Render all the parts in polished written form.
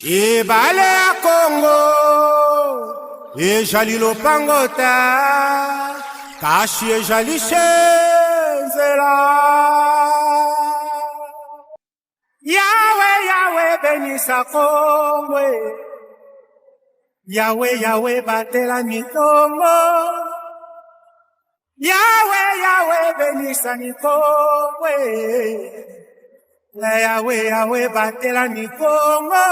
Ibale ya Congo, ejali lopangota, kashi ejali shenzela. Yahweh, Yahweh, benisa Congo. Yahweh, Yahweh, batela mitongo. Yahweh, Yahweh, benisa Congo. Yahweh, Yahweh, batela mitongo.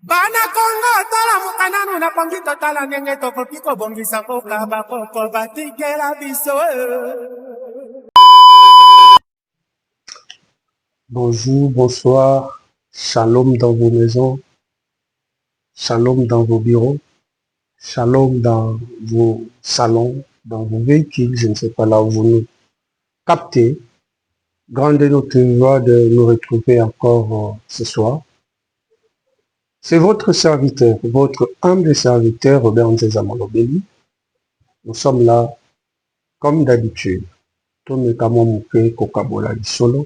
Bana Congo, tala mukananu na pangito tala nenge toko piko bongisa koka bakoko batikela biso. Bonjour, bonsoir, shalom dans vos maisons, shalom dans vos bureaux, shalom dans vos salons, dans vos véhicules, je ne sais pas là où vous nous captez. Grande est notre joie de nous retrouver encore ce soir. C'est votre serviteur, votre humble serviteur, Robert Nzezamolobeli. Nous sommes là, comme d'habitude. Tome kamo muke kokabola lisolo,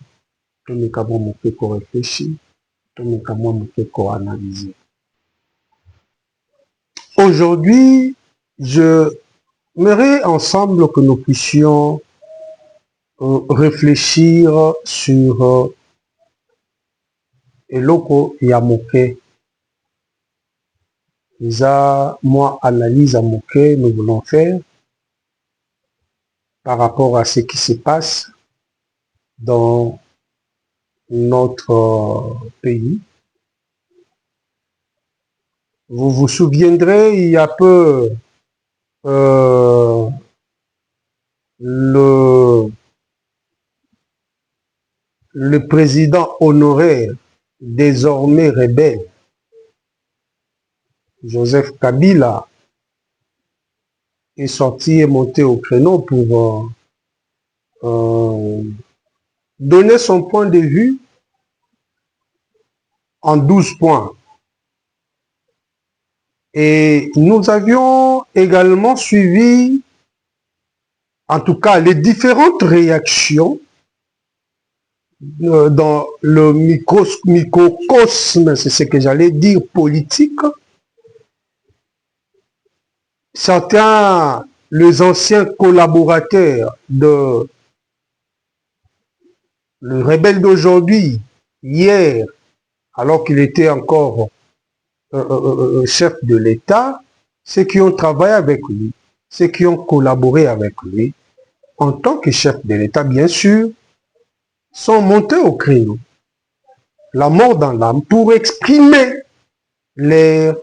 tome kamo muke ko réfléchir, tome kamo muke ko analyser. Aujourd'hui, j'aimerais ensemble que nous puissions réfléchir sur eloko ya moke. Moi, analyse à moke, nous voulons faire par rapport à ce qui se passe dans notre pays. Vous vous souviendrez, il y a peu, le président honoraire, désormais rebelle, Joseph Kabila, est sorti et monté au créneau pour donner son point de vue en 12 points. Et nous avions également suivi, en tout cas, les différentes réactions dans le microcosme, c'est ce que j'allais dire, politique. Certains, les anciens collaborateurs de le rebelle d'aujourd'hui, hier, alors qu'il était encore chef de l'État, ceux qui ont travaillé avec lui, ceux qui ont collaboré avec lui, en tant que chef de l'État, bien sûr, sont montés au créneau, la mort dans l'âme, pour exprimer leur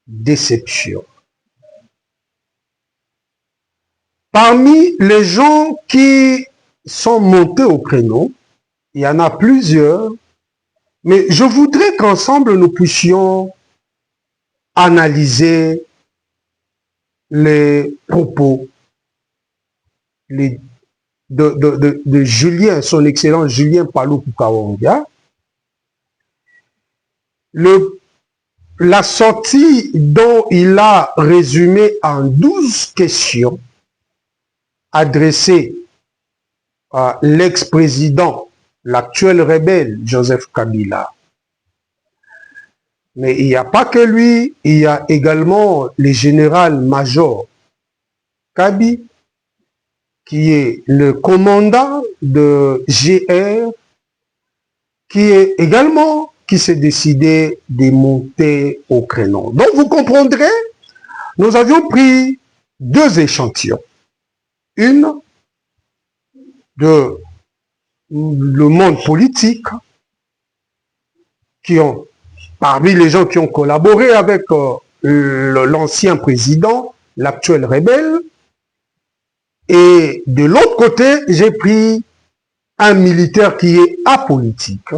déception. Parmi les gens qui sont montés au créneau, il y en a plusieurs, mais je voudrais qu'ensemble nous puissions analyser les propos de Julien, son excellent Julien Paluku Kahongya, la sortie dont il a résumé en 12 questions adressées à l'ex-président, l'actuel rebelle Joseph Kabila. Mais il n'y a pas que lui, il y a également le général-major Kabi, qui est le commandant de GR, qui s'est décidé de monter au créneau. Donc vous comprendrez, nous avions pris deux échantillons. Une de le monde politique, parmi les gens qui ont collaboré avec l'ancien président, l'actuel rebelle. Et de l'autre côté, j'ai pris un militaire qui est apolitique,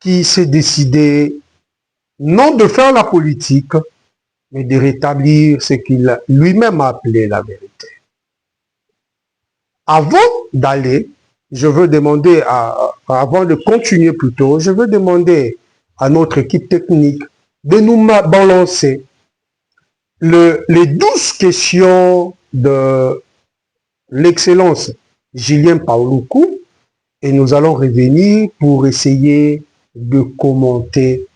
qui s'est décidé non de faire la politique, mais de rétablir ce qu'il lui-même a appelé la vérité. Avant d'aller, je veux demander, avant de continuer plutôt, je veux demander à notre équipe technique de nous balancer les 12 questions de l'excellence Julien Paluku, et nous allons revenir pour essayer de commenter,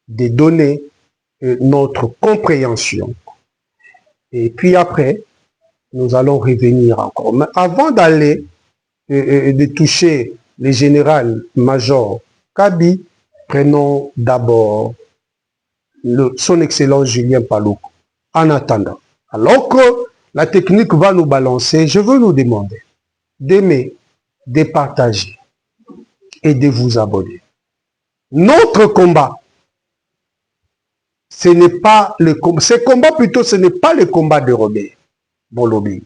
de donner notre compréhension. Et puis après, nous allons revenir encore. Mais avant d'aller, de toucher le général-major Kabi, prenons d'abord son Excellence Julien Paluku. En attendant, alors que la technique va nous balancer, je veux nous demander d'aimer, de partager et de vous abonner. Notre combat, ce n'est pas le combat, ce combat plutôt, ce n'est pas le combat de Robert Bolobi.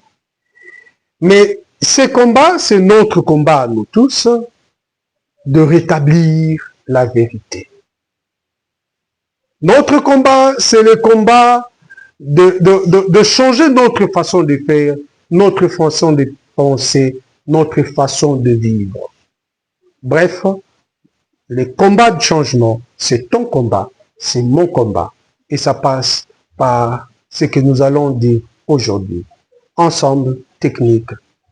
Mais ce combat, c'est notre combat à nous tous de rétablir la vérité. Notre combat, c'est le combat de changer notre façon de faire, notre façon de penser, notre façon de vivre. Bref, le combat de changement, c'est ton combat, c'est mon combat. Et ça passe par ce que nous allons dire aujourd'hui. Ensemble, technique,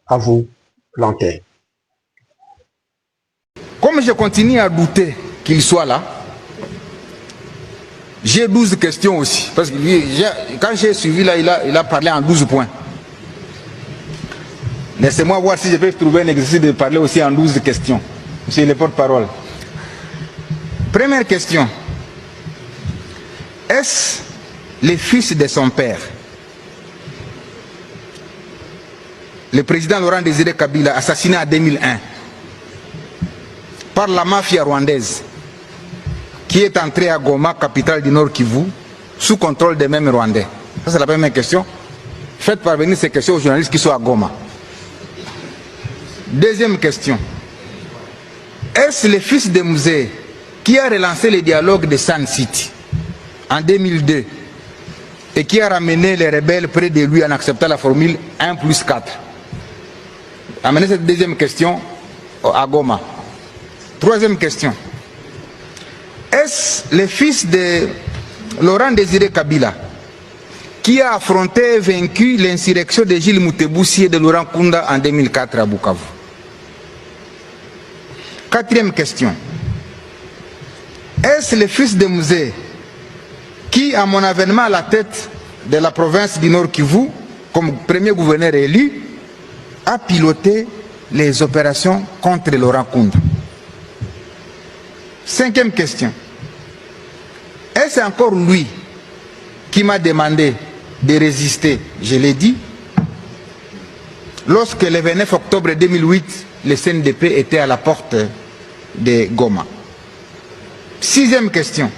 à vous, l'antenne. Comme je continue à douter qu'il soit là, j'ai 12 questions aussi. Parce que quand j'ai suivi là, il a parlé en 12 points. Laissez-moi voir si je peux trouver un exercice de parler aussi en 12 questions. Monsieur le porte-parole. Première question. Est-ce le fils de son père, le président Laurent Désiré Kabila, assassiné en 2001 par la mafia rwandaise, qui est entré à Goma, capitale du Nord Kivu, sous contrôle des mêmes Rwandais? Ça, c'est la première question. Faites parvenir ces questions aux journalistes qui sont à Goma. Deuxième question. Est-ce le fils de Musée qui a relancé le dialogue de Sun City en 2002 et qui a ramené les rebelles près de lui en acceptant la formule 1+4? Amenez cette deuxième question à Goma. Troisième question. Est-ce le fils de Laurent Désiré Kabila qui a affronté et vaincu l'insurrection de Gilles Mouteboussi et de Laurent Kunda en 2004 à Bukavu? Quatrième question. Est-ce le fils de Musée qui, à mon avènement à la tête de la province du Nord Kivu, comme premier gouverneur élu, a piloté les opérations contre Laurent Kunda? Cinquième question. Est-ce encore lui qui m'a demandé de résister? Je l'ai dit. Lorsque le 29 octobre 2008, le CNDP était à la porte de Goma. Sixième question.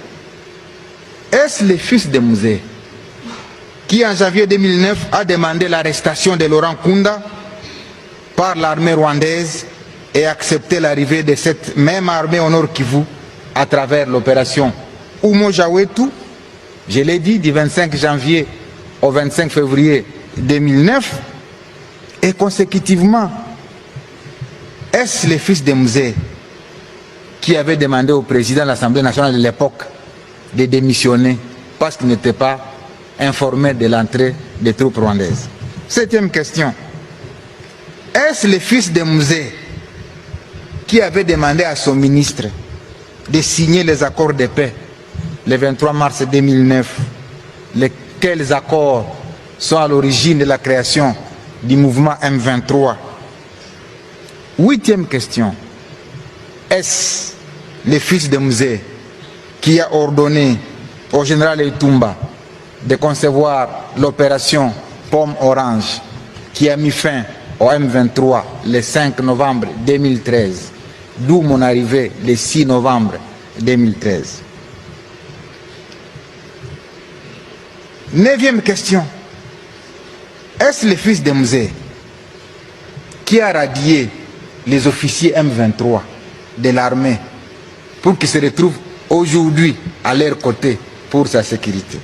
Est-ce le fils de Musée qui, en janvier 2009, a demandé l'arrestation de Laurent Kunda par l'armée rwandaise et accepté l'arrivée de cette même armée au Nord Kivu à travers l'opération Umoja-Wetu, je l'ai dit, du 25 janvier au 25 février 2009, et consécutivement, est-ce le fils de Musée qui avait demandé au président de l'Assemblée nationale de l'époque de démissionner parce qu'il n'était pas informé de l'entrée des troupes rwandaises? Septième question. Est-ce le fils de Musée qui avait demandé à son ministre de signer les accords de paix le 23 mars 2009, lesquels accords sont à l'origine de la création du mouvement M23? Huitième question. Est-ce le fils de Musée qui a ordonné au général Etumba de concevoir l'opération Pomme Orange qui a mis fin au M23 le 5 novembre 2013, d'où mon arrivée le 6 novembre 2013? Neuvième question. Est-ce le fils de Musée qui a radié les officiers M23 de l'armée pour qu'ils se retrouvent aujourd'hui à leur côté pour sa sécurité?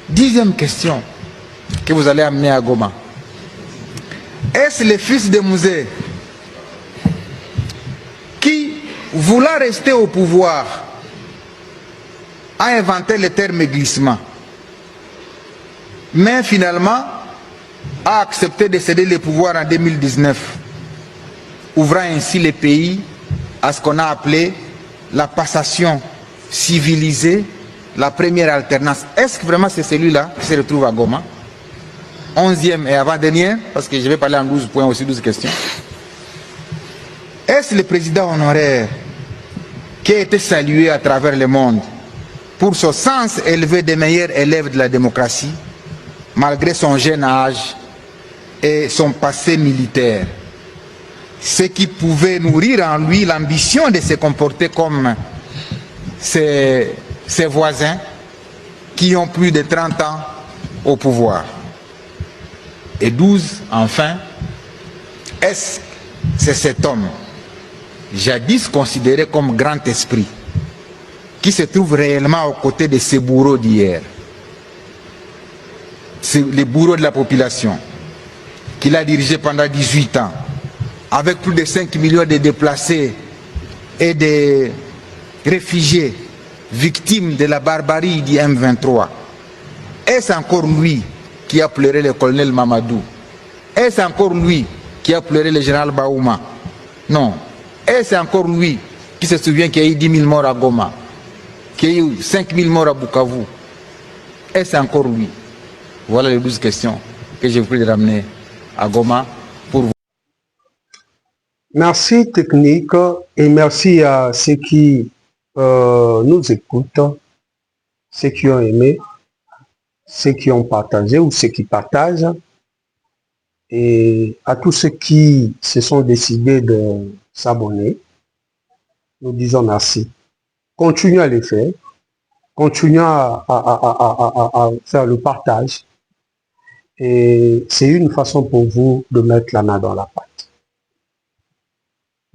Dixième question que vous allez amener à Goma. Est-ce le fils de Musée qui, voulant rester au pouvoir, a inventé le terme glissement, mais finalement a accepté de céder le pouvoir en 2019, ouvrant ainsi le pays à ce qu'on a appelé la passation civilisée, la première alternance. Est-ce que vraiment c'est celui-là qui se retrouve à Goma? 11e et avant-dernier, parce que je vais parler en 12 points aussi, 12 questions. Est-ce le président honoraire qui a été salué à travers le monde pour son sens élevé des meilleurs élèves de la démocratie, malgré son jeune âge et son passé militaire, ce qui pouvait nourrir en lui l'ambition de se comporter comme ses voisins qui ont plus de 30 ans au pouvoir? Et 12, enfin, est-ce que c'est cet homme, jadis considéré comme grand esprit, qui se trouve réellement aux côtés de ces bourreaux d'hier, les bourreaux de la population, qu'il a dirigé pendant 18 ans, avec plus de 5 millions de déplacés et de réfugiés victimes de la barbarie du M23? Est-ce encore lui qui a pleuré le colonel Mamadou? Est-ce encore lui qui a pleuré le général Baouma? Non. Est-ce encore lui qui se souvient qu'il y a eu 10 000 morts à Goma, qu'il y a eu 5 000 morts à Bukavu? Est-ce encore lui? Voilà les 12 questions que j'ai voulu ramener à Goma pour vous. Merci Technique et merci à ceux qui nous écoutent, ceux qui ont aimé, ceux qui ont partagé ou ceux qui partagent, et à tous ceux qui se sont décidés de s'abonner, nous disons merci. Continuez à le faire, continuez à faire le partage, et c'est une façon pour vous de mettre la main dans la pâte.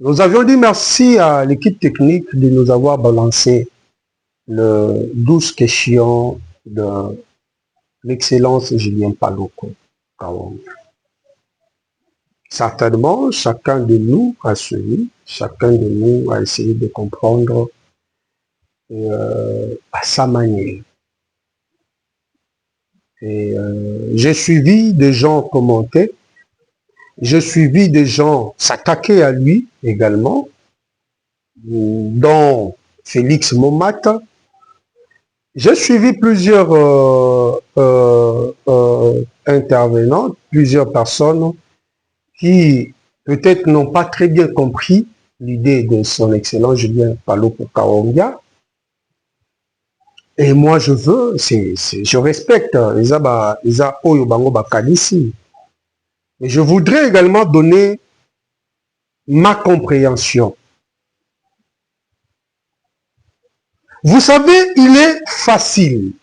Nous avions dit merci à l'équipe technique de nous avoir balancé le 12 questions de l'excellence Julien Paluku Kahongia. Certainement, chacun de nous a suivi, chacun de nous a essayé de comprendre à sa manière. Et j'ai suivi des gens commenter, j'ai suivi des gens s'attaquer à lui également, dont Félix Momata. J'ai suivi plusieurs intervenants, plusieurs personnes qui peut-être n'ont pas très bien compris l'idée de son excellence Julien Paluku Kahongia. Et moi je veux, je respecte, Isa Oyo Bango Bakanisi. Mais je voudrais également donner ma compréhension. Vous savez, il est facile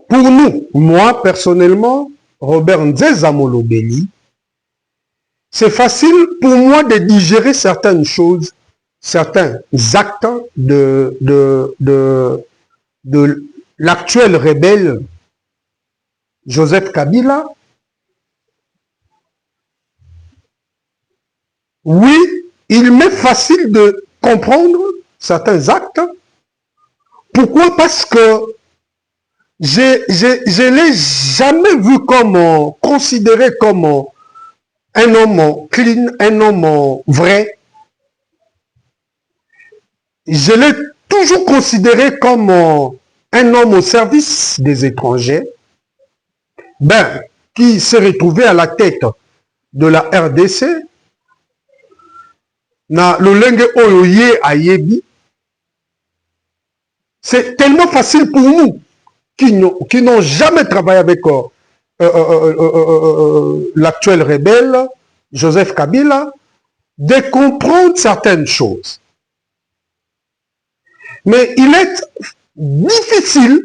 pour nous, moi personnellement, Robert Nzeza Molobeli, c'est facile pour moi de digérer certaines choses, certains actes de l'actuel rebelle Joseph Kabila. Oui, il m'est facile de comprendre certains actes. Pourquoi? Parce que je l'ai jamais vu comme considéré comme un homme clean, un homme vrai. Je l'ai toujours considéré comme un homme au service des étrangers, qui s'est retrouvé à la tête de la RDC. Na lolenge oyoye ayebi. C'est tellement facile pour nous qui n'ont jamais travaillé avec l'actuel rebelle Joseph Kabila de comprendre certaines choses. Mais il est difficile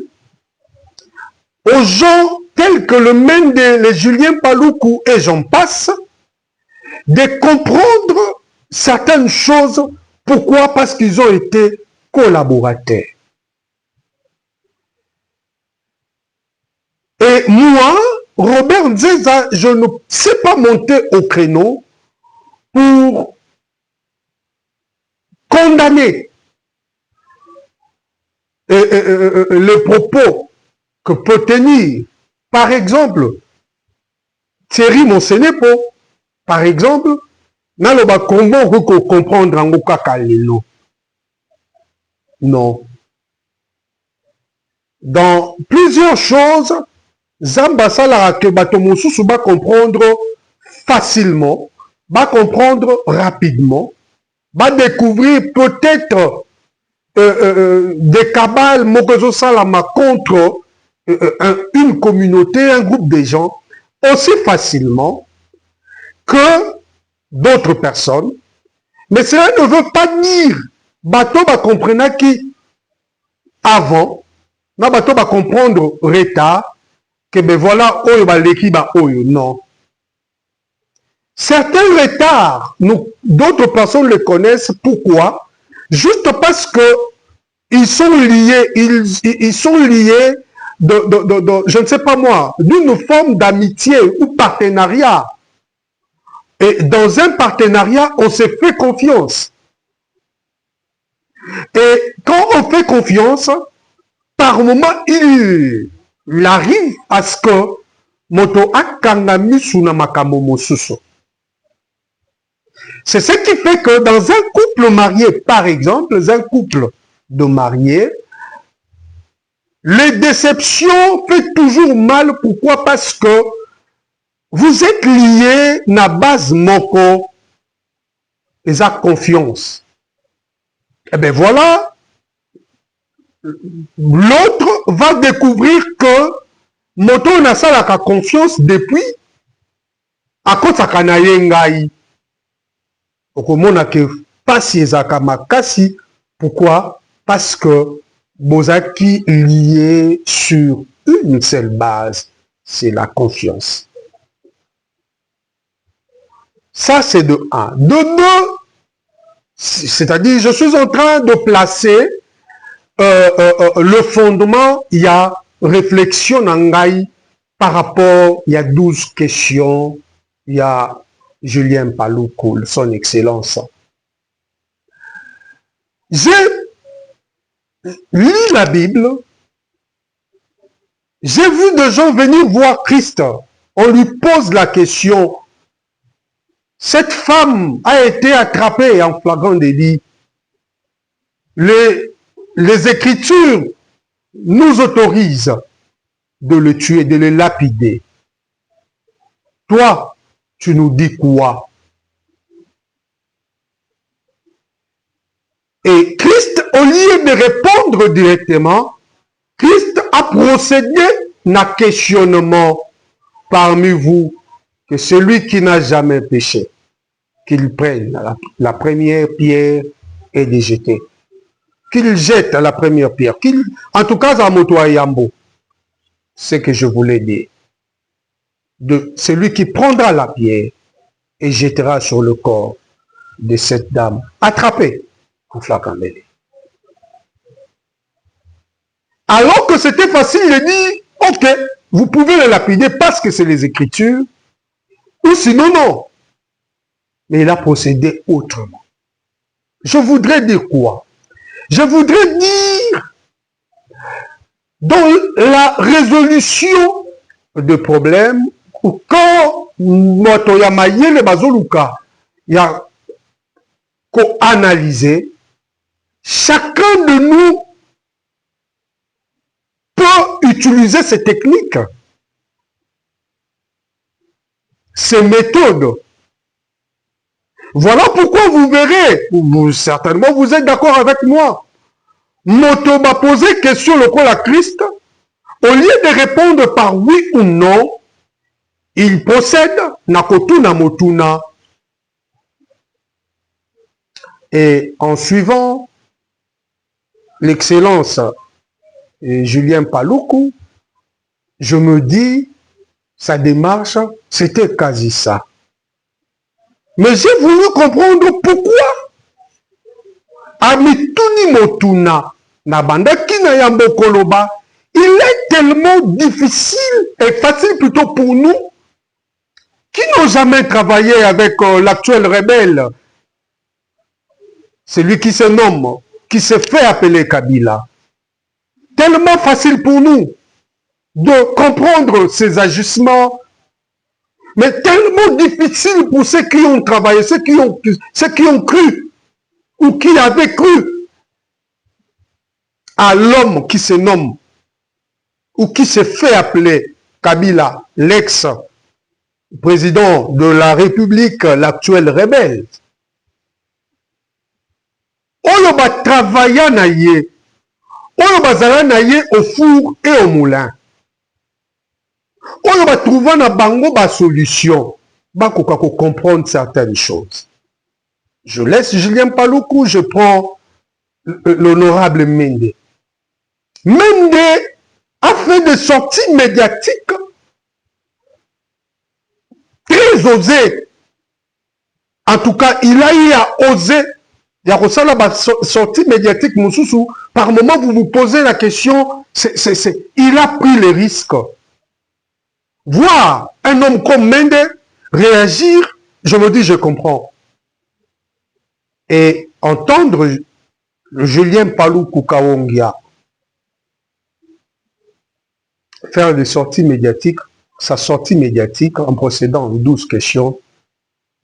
aux gens tels que le Mende, les Julien Paluku et j'en passe de comprendre certaines choses. Pourquoi? Parce qu'ils ont été collaborateurs. Et moi, Robert Nzeza, je ne sais pas monter au créneau pour condamner les propos que peut tenir, par exemple, Thierry Monsenepo, par exemple, naloba kombo ko comprendre ngo kaka lelo. Non. Dans plusieurs choses, Zamba salara que bato mosusu ba comprendre facilement, va comprendre rapidement, va découvrir peut-être des cabales mokozo salama contre une communauté, un groupe de gens, aussi facilement que d'autres personnes. Mais cela ne veut pas dire bateau va comprendre qui avant, na bateau va comprendre retard, que ben voilà, oyo ba leki ba oyo, non. Certains retards, d'autres personnes le connaissent. Pourquoi? Juste parce que ils sont liés, ils sont liés je ne sais pas moi, d'une forme d'amitié ou partenariat. Et dans un partenariat, on se fait confiance. Et quand on fait confiance, par moment, il arrive à ce que moto akangami suna makambo mosusu. C'est ce qui fait que dans un couple marié, par exemple, un couple de mariés, les déceptions font toujours mal. Pourquoi? Parce que vous êtes liés na base moko et à confiance. Et bien voilà, l'autre va découvrir que moto na salaka confiance depuis à cause de kanayengai. Okomona ke pasi ezaka makasi. Pourquoi? Parce que bozaki lié sur une seule base, c'est la confiance. Ça, c'est de un. De deux, c'est-à-dire, je suis en train de placer le fondement, il y a réflexion nangai par rapport, il y a 12 questions, il y a Julien Paloukou, son excellence. J'ai lu la Bible, j'ai vu des gens venir voir Christ. On lui pose la question. Cette femme a été attrapée en flagrant délit. Les Écritures nous autorisent de le tuer, de le lapider. Toi, tu nous dis quoi? Et Christ, au lieu de répondre directement, Christ a procédé à questionnement parmi vous, que celui qui n'a jamais péché, qu'il prenne la première pierre et les jeter. Qu'il jette la première pierre. En tout cas, à Moto Yambo, c'est ce que je voulais dire. De celui qui prendra la pierre et jettera sur le corps de cette dame attrapée en flacambélé. Alors que c'était facile de dire, ok, vous pouvez le lapider parce que c'est les Écritures, ou sinon non. Mais il a procédé autrement. Je voudrais dire quoi? Je voudrais dire, dans la résolution de problèmes, quand Motoya Mayele Bazoluka, il y a qu'à analyser, chacun de nous peut utiliser ces techniques, ces méthodes. Voilà pourquoi vous verrez, certainement vous êtes d'accord avec moi, Moto m'a posé question le quoi la Christ, au lieu de répondre par oui ou non, il possède Nakotuna Motuna. Et en suivant l'excellence Julien Paloukou, je me dis, sa démarche, c'était quasi ça. Mais j'ai voulu comprendre pourquoi. Amituni Motuna, Nabanda Kina Yambo Koloba, il est tellement difficile et facile plutôt pour nous qui n'ont jamais travaillé avec l'actuel rebelle. Celui qui se nomme, qui se fait appeler Kabila. Tellement facile pour nous de comprendre ces ajustements, mais tellement difficile pour ceux qui ont travaillé, ceux qui ont cru, ou qui avaient cru à l'homme qui se nomme, ou qui se fait appeler Kabila, l'ex-président de la République, l'actuel rebelle. Oyo ba travailla na ye, oyo bazala na ye au four et au moulin. Oyo ba trouva na bango ba solution, ba koka ko comprendre certaines choses. Je laisse Julien Paluku, je prends l'honorable Mende. Mende a fait des sorties médiatiques très osées. En tout cas, il a eu à oser. Il y a ça là, sortie médiatique, Moussoussou. Par moment, vous vous posez la question, il a pris les risques. Voir un homme comme Mende réagir, je me dis, je comprends. Et entendre Julien Paluku Kawongia faire des sorties médiatiques, sa sortie médiatique en procédant en 12 questions,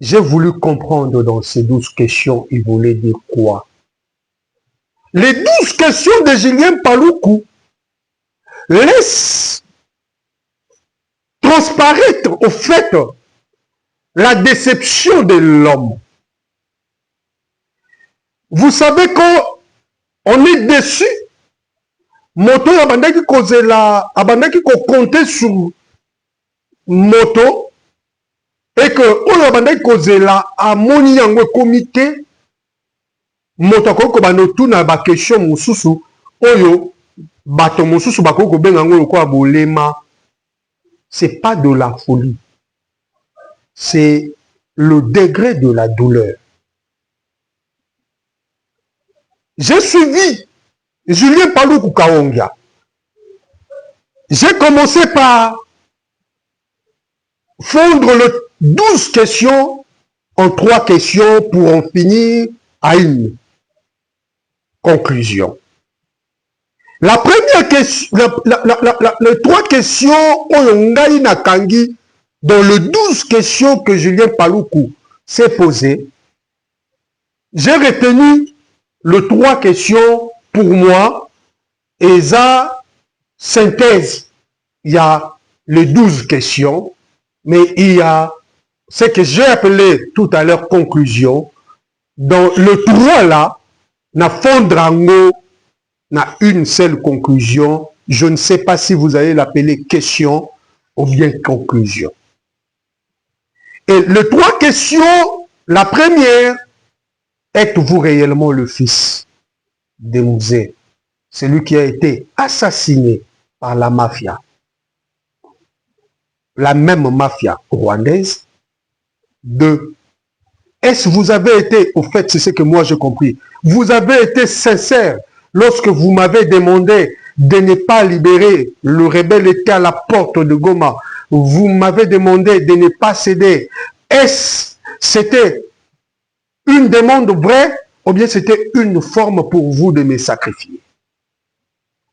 j'ai voulu comprendre dans ces 12 questions, il voulait dire quoi. Les 12 questions de Julien Paluku laissent transparaître au fait la déception de l'homme. Vous savez quand on est déçu, moto abandaki kozela, abandaki ko compter sur moto, et que oyo abandaki kozela amoni yango comité, moto akoko banotu na ba question mususu, oyo bato mususu bakoko benga ngo ko abolema. C'est pas de la folie, c'est le degré de la douleur. J'ai suivi Julien Paluku Kawongia. J'ai commencé par fondre les 12 questions en 3 questions pour en finir à une conclusion. La première question, les 3 questions Oyongai Nakangi, dans les 12 questions que Julien Paluku s'est posées, j'ai retenu les 3 questions pour moi, et ça, synthèse. Il y a les 12 questions, mais il y a ce que j'ai appelé tout à l'heure conclusion. Dans le 3 là, na fondrango, na une seule conclusion. Je ne sais pas si vous allez l'appeler question ou bien conclusion. Et les 3 questions, la première, êtes-vous réellement le fils de Mouzé, celui qui a été assassiné par la mafia, la même mafia rwandaise? 2. Est-ce que vous avez été, au fait, c'est ce que moi j'ai compris, vous avez été sincère lorsque vous m'avez demandé de ne pas libérer le rebelle était à la porte de Goma, vous m'avez demandé de ne pas céder. Est-ce c'était une demande vraie ou bien c'était une forme pour vous de me sacrifier?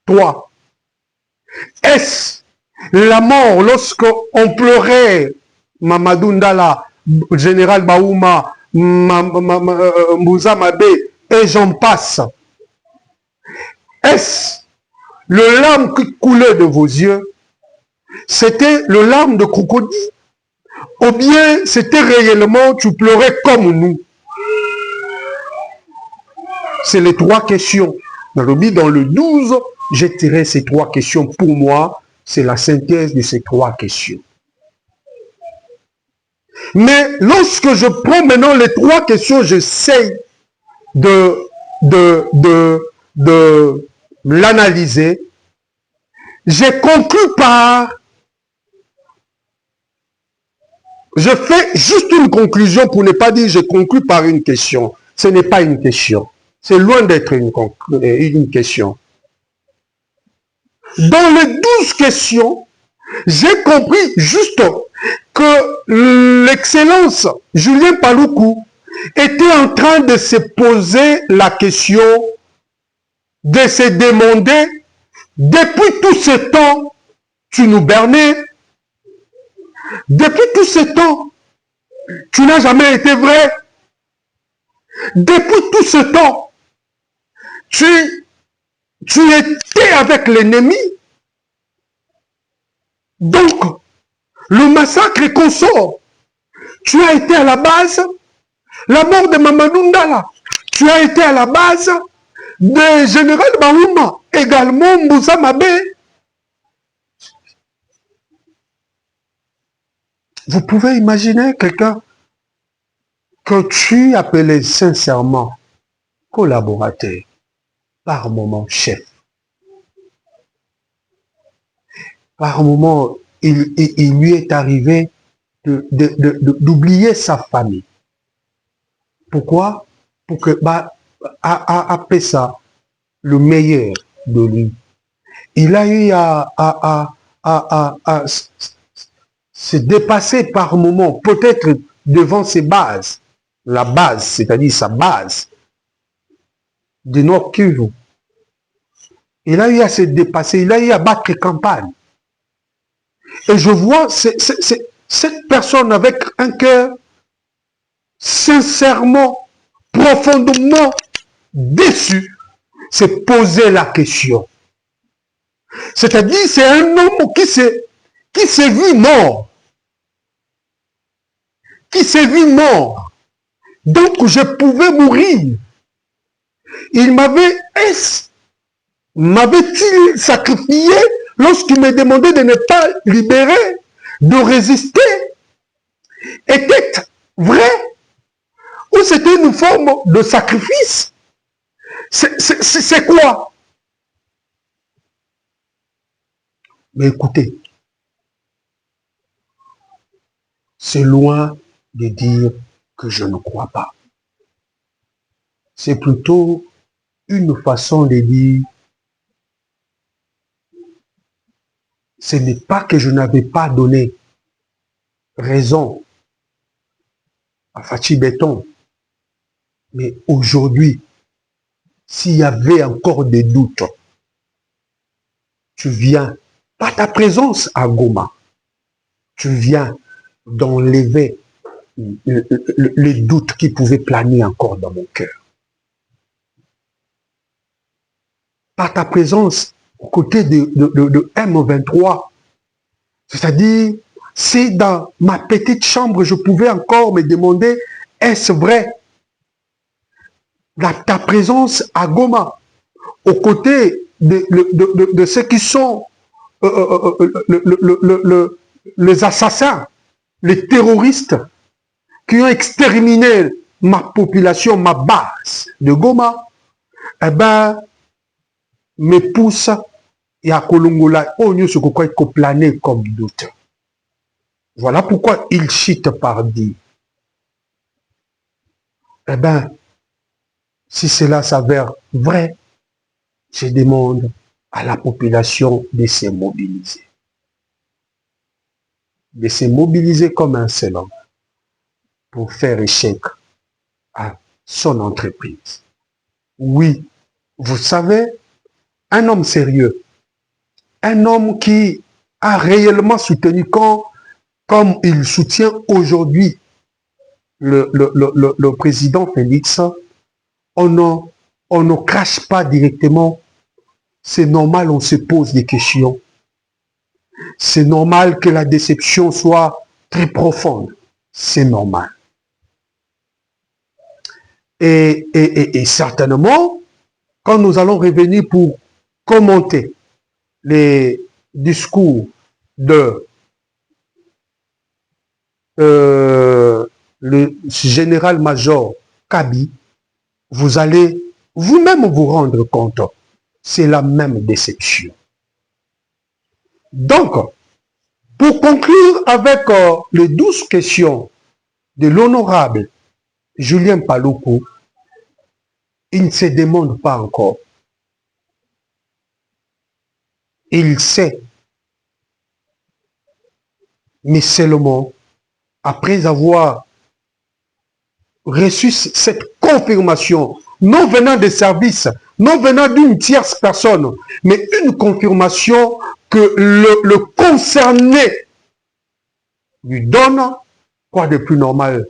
3. Est-ce la mort lorsqu'on pleurait Mamadou Ndala, Général Baouma, Moussa Mabé et j'en passe? Est-ce le larme qui coulait de vos yeux, c'était le larme de crocodile ou bien c'était réellement tu pleurais comme nous? C'est les 3 questions. Dans le 12, j'ai tiré ces 3 questions. Pour moi, c'est la synthèse de ces 3 questions. Mais lorsque je prends maintenant les 3 questions, j'essaie de l'analyser. J'ai conclu par... Je fais juste une conclusion pour ne pas dire j'ai conclu par une question. Ce n'est pas une question. C'est loin d'être une question. Dans les 12 questions, j'ai compris juste que l'excellence Julien Paluku était en train de se poser la question, de se demander, depuis tout ce temps, tu nous bernais, Depuis tout ce temps, tu n'as jamais été vrai. Depuis tout ce temps, tu étais avec l'ennemi. Donc, le massacre consort. Tu as été à la base, la mort de Mamadou Ndala. Tu as été à la base de Général Baouma, également Moussa Mabé. Vous pouvez imaginer quelqu'un que tu appelais sincèrement collaborateur, par moment chef. Par moment, il lui est arrivé d'oublier sa famille. Pourquoi? Pour que après ça, le meilleur de lui. Il a eu à se dépasser par moment, peut-être devant ses bases. La base, c'est-à-dire sa base de Nord Kivu. Il a eu à se dépasser, il a eu à battre campagne. Et je vois cette personne avec un cœur sincèrement, profondément déçu, se poser la question. C'est-à-dire, c'est un homme qui s'est vu mort. Qui s'est vu mort. Donc, je pouvais mourir. Il m'avait-il sacrifié lorsqu'il me demandait de ne pas libérer, de résister? Était vrai? Ou c'était une forme de sacrifice? C'est quoi? Mais écoutez, c'est loin de dire que je ne crois pas. C'est plutôt une façon de dire, ce n'est pas que je n'avais pas donné raison à Fachi Béton, mais aujourd'hui, s'il y avait encore des doutes, tu viens, par ta présence à Goma, tu viens d'enlever les doutes qui pouvaient planer encore dans mon cœur. Par ta présence aux côtés de M23, c'est-à-dire, si dans ma petite chambre, je pouvais encore me demander, est-ce vrai? Ta présence à Goma, aux côtés de ceux qui sont les assassins, les terroristes qui ont exterminé ma population, ma base de Goma, eh ben, me pousse et à Kolongola, on ne se croit qu'au planer comme doute. Voilà pourquoi il chite par dire. Eh bien, si cela s'avère vrai, je demande à la population de se mobiliser. De se mobiliser comme un seul homme pour faire échec à son entreprise. Oui, vous savez, un homme sérieux, un homme qui a réellement soutenu comme il soutient aujourd'hui le président Félix, on ne crache pas directement. C'est normal, on se pose des questions. C'est normal que la déception soit très profonde. C'est normal. Et certainement, quand nous allons revenir pour commenter les discours de le général-major Kabi, vous allez vous-même vous rendre compte, c'est la même déception. Donc, pour conclure avec les 12 questions de l'honorable Julien Paluku, il ne se demande pas encore. Il sait, mais seulement après avoir reçu cette confirmation, non venant des services, non venant d'une tierce personne, mais une confirmation que le concerné lui donne quoi de plus normal?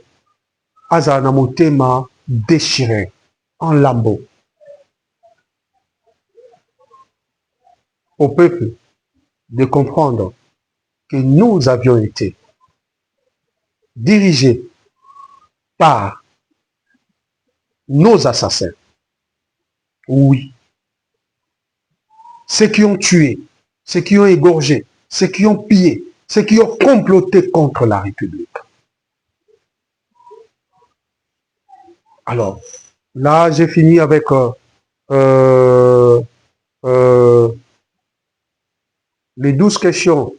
Azana motema déchiré en lambeaux. Au peuple de comprendre que nous avions été dirigés par nos assassins. Oui. Ceux qui ont tué, ceux qui ont égorgé, ceux qui ont pillé, ceux qui ont comploté contre la République. Alors, là, j'ai fini avec les 12 questions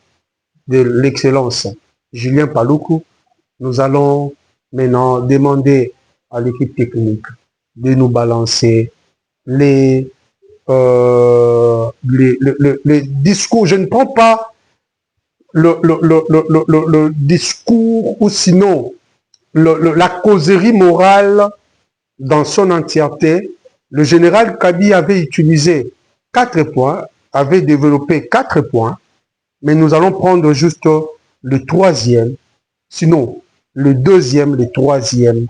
de l'excellence Julien Paluku. Nous allons maintenant demander à l'équipe technique de nous balancer les discours. Je ne prends pas le discours ou sinon la causerie morale dans son entièreté. Le général Kabi avait utilisé 4 points, avait développé 4 points, mais nous allons prendre juste le 3e, sinon le 2e, le 3e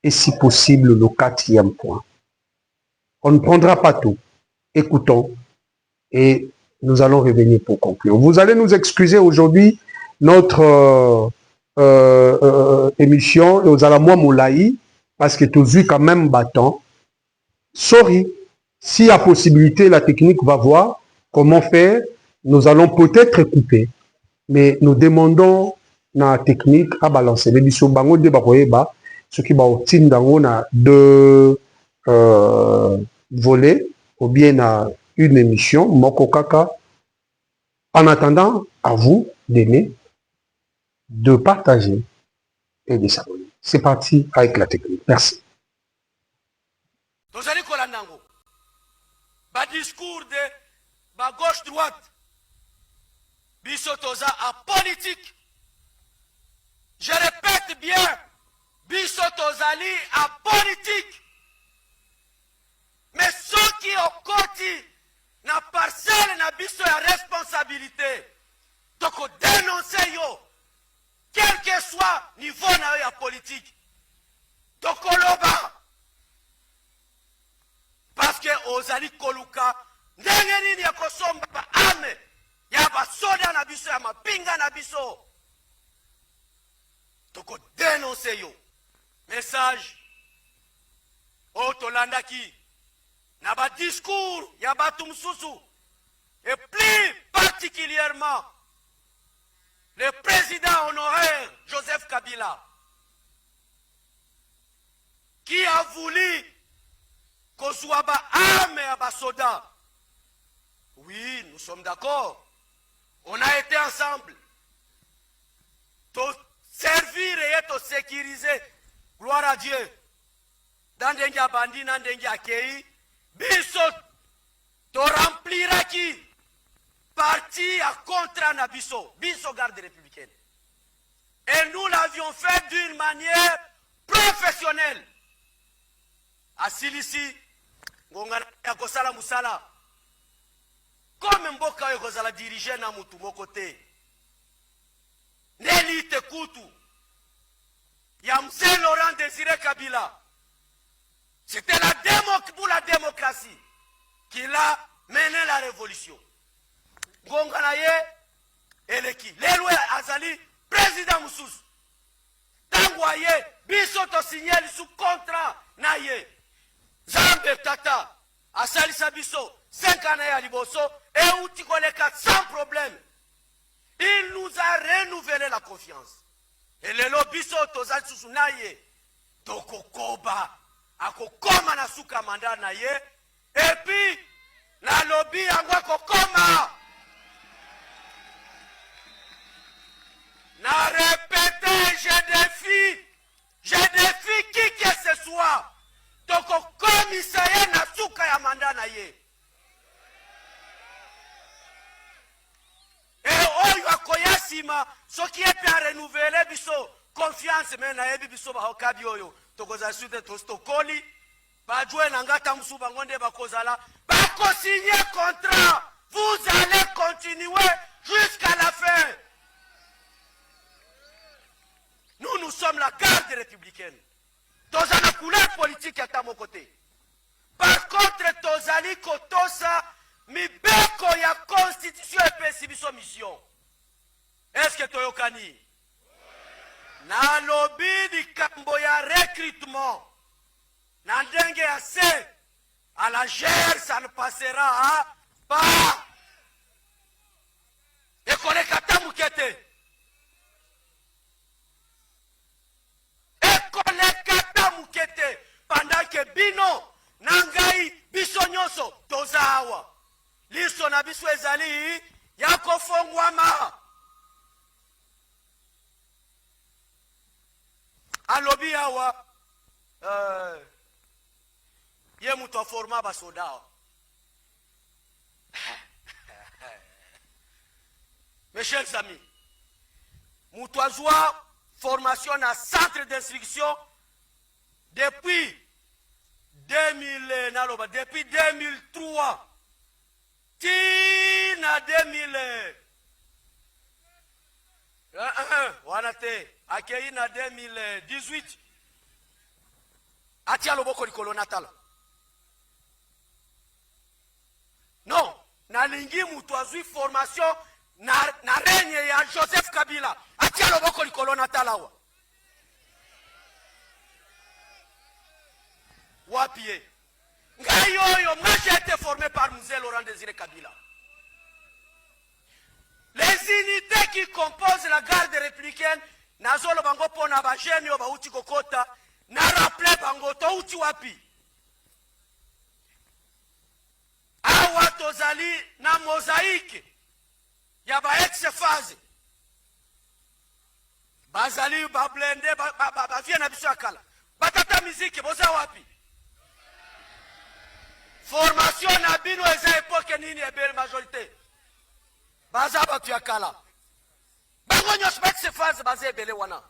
et si possible le 4e point. On ne prendra pas tout. Écoutons et nous allons revenir pour conclure. Vous allez nous excuser aujourd'hui, notre émission, aux Alamoi Moulaï, parce que tout vu quand même battant. Sorry, si à possibilité, la technique va voir comment faire. Nous allons peut-être couper, mais nous demandons la technique à balancer. Les bisous bango de bakoyeba, ce qui va au tindango na 2 volets, ou bien à une émission, Moko Kaka. En attendant, à vous d'aimer, de partager et de s'abonner. C'est parti avec la technique. Merci. Tozali kolandango. Ba discours de ba gauche droite. Biso toza a politique. Je répète bien. Biso tozali a politique. Mais ceux qui ont côté na parcelle na biso ya responsabilité. Donc dénoncer yo. Quel que soit niveau na yo ya politique. Donc loba. Parce que ozali koluka ndenge nini ya kosomba ba ame ya basoda na biso ya mapinga na biso. Toko dénoncer yo. Message o tolandaki na ba discours ya batu mususu et plus particulièrement le président honoraire Joseph Kabila qui a voulu Kozouaba âme à Basoda. Oui, nous sommes d'accord. On a été ensemble. Te servir et te sécuriser. Gloire à Dieu. Dans Dengia Bandi, dans Dengia Kei, Bissot, te remplira qui? Parti à contre Nabiso, Bisso garde républicaine. Et nous l'avions fait d'une manière professionnelle. À Silisi, ngongana ya kosala musala comme mboka yo kozala diriger na mutu moko te nelite kutu ya Mzee Laurent Désiré Kabila. C'était pour la démocratie qu'il a mené la révolution. Ngongana ye eleki lelo azali président mususu tangwa ye biso to signer sous contrat na ye Zambe Tata, Asali Sabiso, 5 années à Liboso, et Outikoleka sans problème. Il nous a renouvelé la confiance. Et le lobiso Tozal Susunaye, Toko Koba, Akokoma Nasuka Manda Naye, et puis, la lobby Angwa Kokoma. Na répété, je défie qui que ce soit. Toko komisaye na suka ya mandana ye. Et oyo akoya sima soki epe a renouveler biso confiance mais na yebi biso ba okabi oyo tokoza suite tostokoli ba jouer na ngata musuba ngonde ba kozala ba ko signer contrat. Vous allez continuer jusqu'à la fin. nous sommes la garde républicaine. Tozali la couleur politique à mon côté. Par contre, tozali kotosa mibeko ya constitution epesi biso mission. Est-ce que toyokani? Nalobi likambo ya recrutement. Na ndenge assez. À la gère, ça ne passera pas. Ekole kata mukete. Ekole kata mukete. Pendant que bino, nangai, biso nyonso, tozawa. Liso na biso ezali, yako fongwama. Alobi awa, ye muto forma basoda. Mes chers amis, muto azwa formation na centre d'instruction depuis 2003 tina 2000 wana te akei na 2018 atia loboko likolo natala. Non, nalingi mutu azwi formation na règne ya Joseph Kabila atia loboko likolo natala wa wapie ngai oyo. Moi j'ai été formé par Mzee Laurent Désiré Kabila. Les unités qui composent la garde républicaine nazolo bango pona ba jeune yo ba uti kokota na rappelé bango to uti wapi awa tozali na mosaïque ya ba ex phase bazali ba blende ba vie na biso akala batata musique boza wapi formation na bino eza époque nini ebele majorité baza batu ya kala bango nyonso ba ex phase baza ebele wana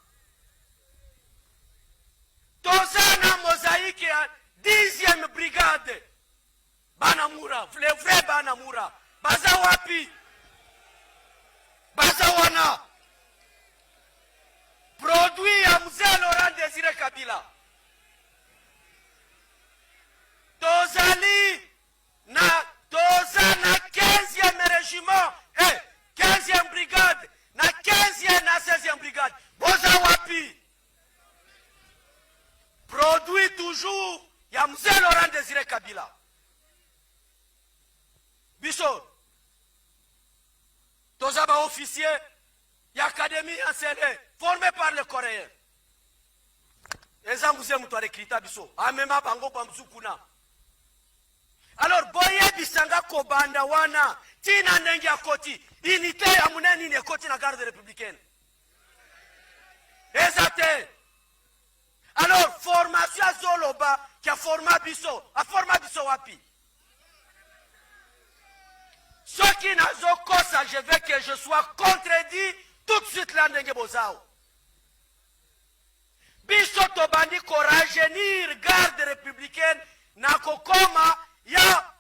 toza na mosaïque ya 10e brigade Banamura, le vrai Banamura. Baza wapi? Baza wana. Produit à Mzee Laurent Désiré Kabila. Tozali na 15e régiment, 15e brigade, na 15e na 16e brigade. Baza wapi? Produit toujours ya Mzee Laurent Désiré Kabila. Biso, tozaba officier l'académie enseignée, formé par les Coréens. Ezanguze mutu arekrita biso, amema bango kwa mzukuna. Alors, boye bisanga kobanda wana, tina nengi ya koti, unité ya muneni ni koti na garde républicaine. Ezate. Alors, formation à Zoloba, qui a formé biso, a formé biso wapi. Ce qui n'a pas ça, je veux que je sois contredit tout de suite là ndenge bozao. Biso to bandi ko rajeunir garde républicaine na kokoma ya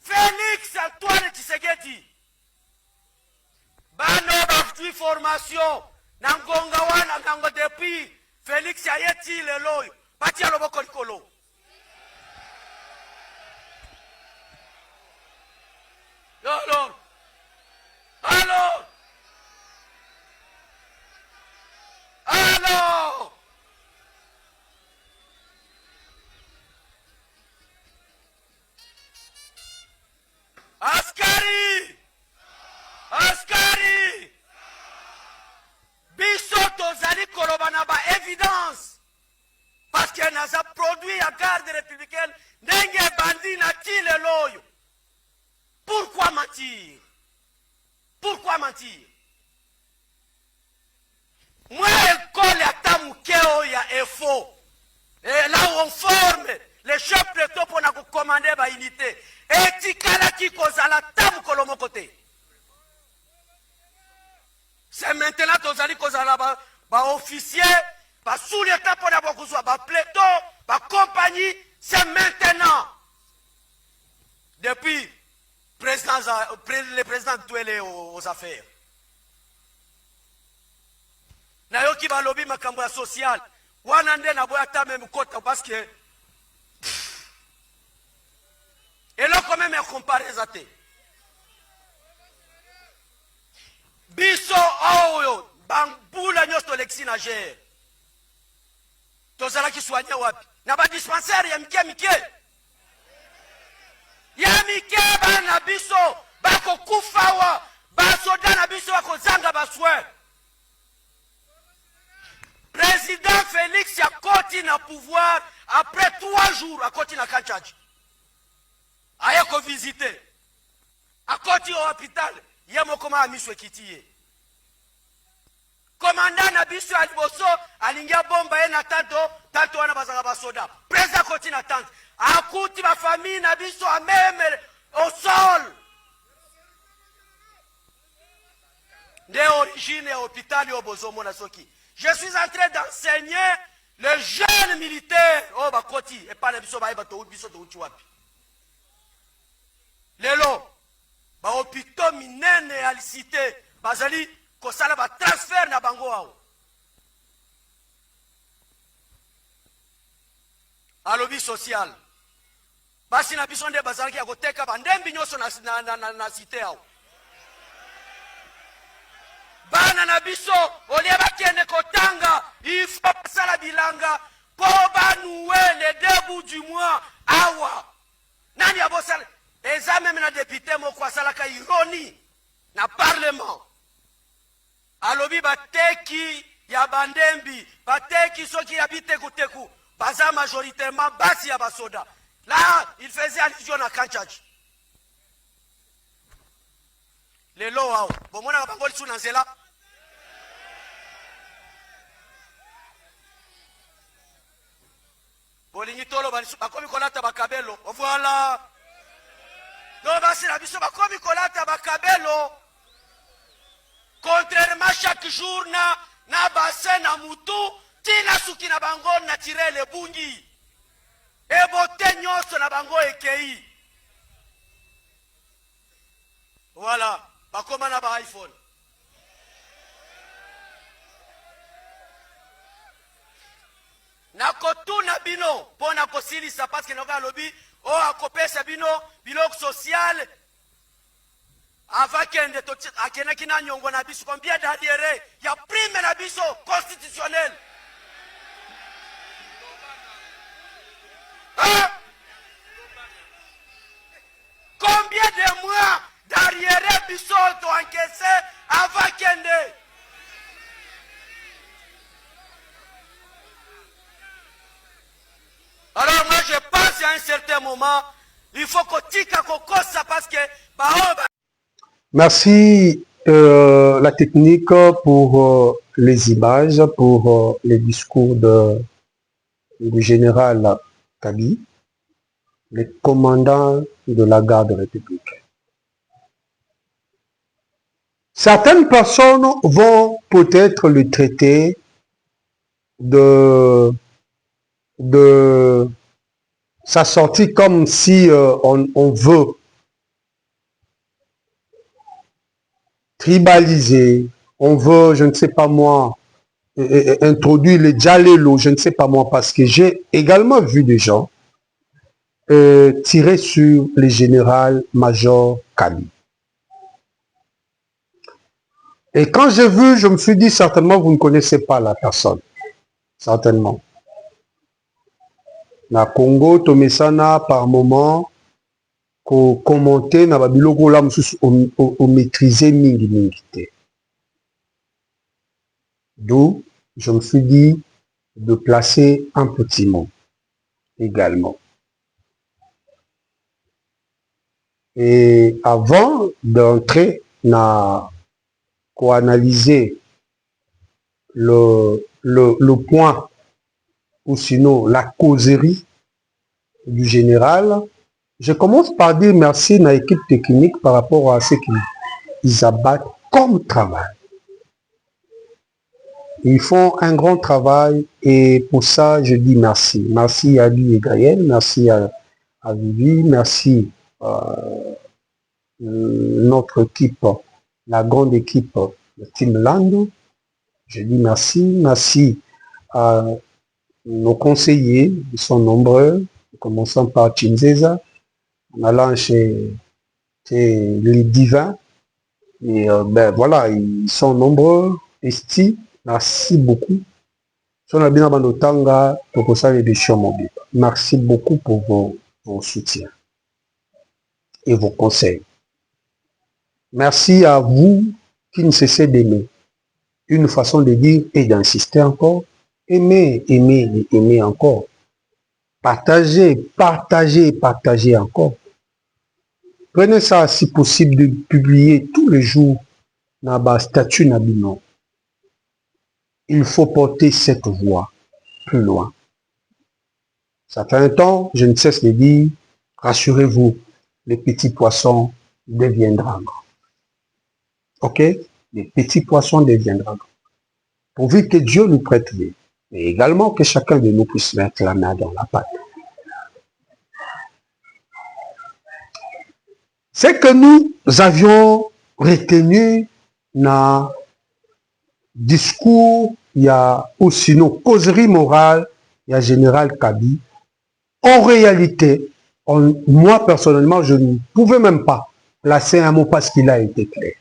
Félix Antoine Tshisekedi. Bano bafti formation na ngonga wana ngango depuis Félix ayeti lelo pati aloboko likolo. Alors, Askari, Bisoto Zali Korobana ba évidence, parce qu'elle n'a pas produit à garde républicaine, n'enge bandi na tile loyo. Pourquoi mentir? Pourquoi mentir? Moi, l'école à Tamukeo, il y a faux. Et là où on forme les chefs plutôt pour nous commander ma unité. Et Tikala qui cause à la Tamukolo mon côté. C'est maintenant que vous allez cause à la officier, sous-lieutenant pour n'avoir besoin, plutôt, compagnie, c'est maintenant. Depuis le président doué aux affaires. soki balobi makambo ya social wana nde na boya ta même kota parce que eloko meme ya comparaison te biso oyo bambula nyonso tolekisi na gere tozalaki soigne wapi na badispensaire ya mike mike ya mike bana biso bakokufa wa basoda na biso bakozanga baswe président Félix akoti na pouvoir après 3 jours akoti na Kanchachi aye ko visiter akoti au hôpital ye mokoma amiswe kitiye commandant na biso ya liboso alingia bomba ye na tanto wana bazanga basoda président akoti na tante akuti ba famille na biso ameme au sol de origine ya hôpital au bozomona soki. Je suis en train d'enseigner les jeunes militaires oh bakoti et pas na biso ba bato biso to uti wapi lelo ba hôpitaux minene ya cité bazali kosala ba transfert na bango awo alobi social basi na biso nde bazalaki ya koteka bandembi nyonso na cité awo bana na biso olie bakende kotanga il faut basala bilanga po banouer les 2 bouts du mois awa nani abosala eza meme na député moko asalaka ironi na parlement alobi bateki ya bandembi bateki soki ya bitekuteku baza majoritairement basi ya basoda là il faisait allusion à Kanchachi lelo awo bomona bango lisu na nzela bolingi tolo bakomi kolata bakabelo voilà donc basi na biso bakomi kolata bakabelo contrairement chaque jour na bassin na mutu tina suki na bango na tirele bungi ebote nyonso na bango ekei voilà bakoma na ba iPhone nakotuna bino pona kosilisa parce que noka lobi o akopesa bino biloko social avant kende akenaki na nyongo na biso combien d'arriérés ya prime na biso constitutionnel combien de mois d'arriérés biso to encaissé avant kende alors moi je pense à un certain moment il faut que tika kokosa parce que Merci la technique pour les images, pour les discours du général Kabi, le commandant de la garde républicaine. Certaines personnes vont peut-être le traiter de sa sortie comme si on veut tribaliser, on veut, je ne sais pas moi, introduire les Djalelo, je ne sais pas moi, parce que j'ai également vu des gens tirer sur le général-major Kabi. Et quand j'ai vu, je me suis dit, certainement, vous ne connaissez pas la personne. Certainement. Na Congo, Tomesana, par moment, ko commenter na babiloko la mususu o maîtriser mingi. D'où je me suis dit de placer un petit mot également. Et avant d'entrer na ko analyser le point ou sinon la causerie du général, je commence par dire merci à l'équipe technique par rapport à ce qu'ils abattent comme travail. Ils font un grand travail et pour ça, je dis merci. Merci à lui et Gaël, merci à Vivi, merci à notre équipe, la grande équipe de Team Lando. Je dis merci, merci à nos conseillers, ils sont nombreux, commençant par Chinzeza, en allant chez les divins. Et ben voilà, ils sont nombreux. Esti, merci beaucoup. Merci beaucoup pour vos soutiens et vos conseils. Merci à vous qui ne cessez d'aimer. Une façon de dire et d'insister encore. Aimez, aimez et aimez encore. Partagez, partagez, partagez encore. Prenez ça si possible de publier tous les jours dans le statut Nabino. Il faut porter cette voix plus loin. Ça fait un temps, je ne cesse de dire, rassurez-vous, les petits poissons deviendront grands. Ok? Les petits poissons deviendront grands. Pourvu que Dieu nous prête vie. Et également que chacun de nous puisse mettre la main dans la pâte. C'est que nous avions retenu dans discours, il y a aussi nos causeries morales, il y a Général Kabi. En réalité, moi personnellement, je ne pouvais même pas placer un mot parce qu'il a été clair.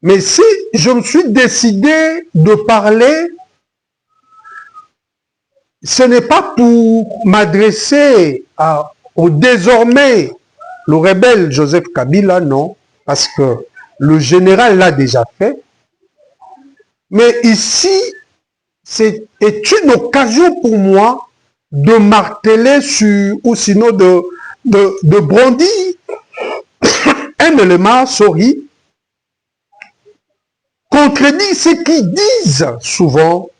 Mais si je me suis décidé de parler, ce n'est pas pour m'adresser au désormais le rebelle Joseph Kabila, non, parce que le général l'a déjà fait. Mais ici, c'est une occasion pour moi de marteler sur, ou sinon de brandir un élément, sorry, contredit ce qu'ils disent souvent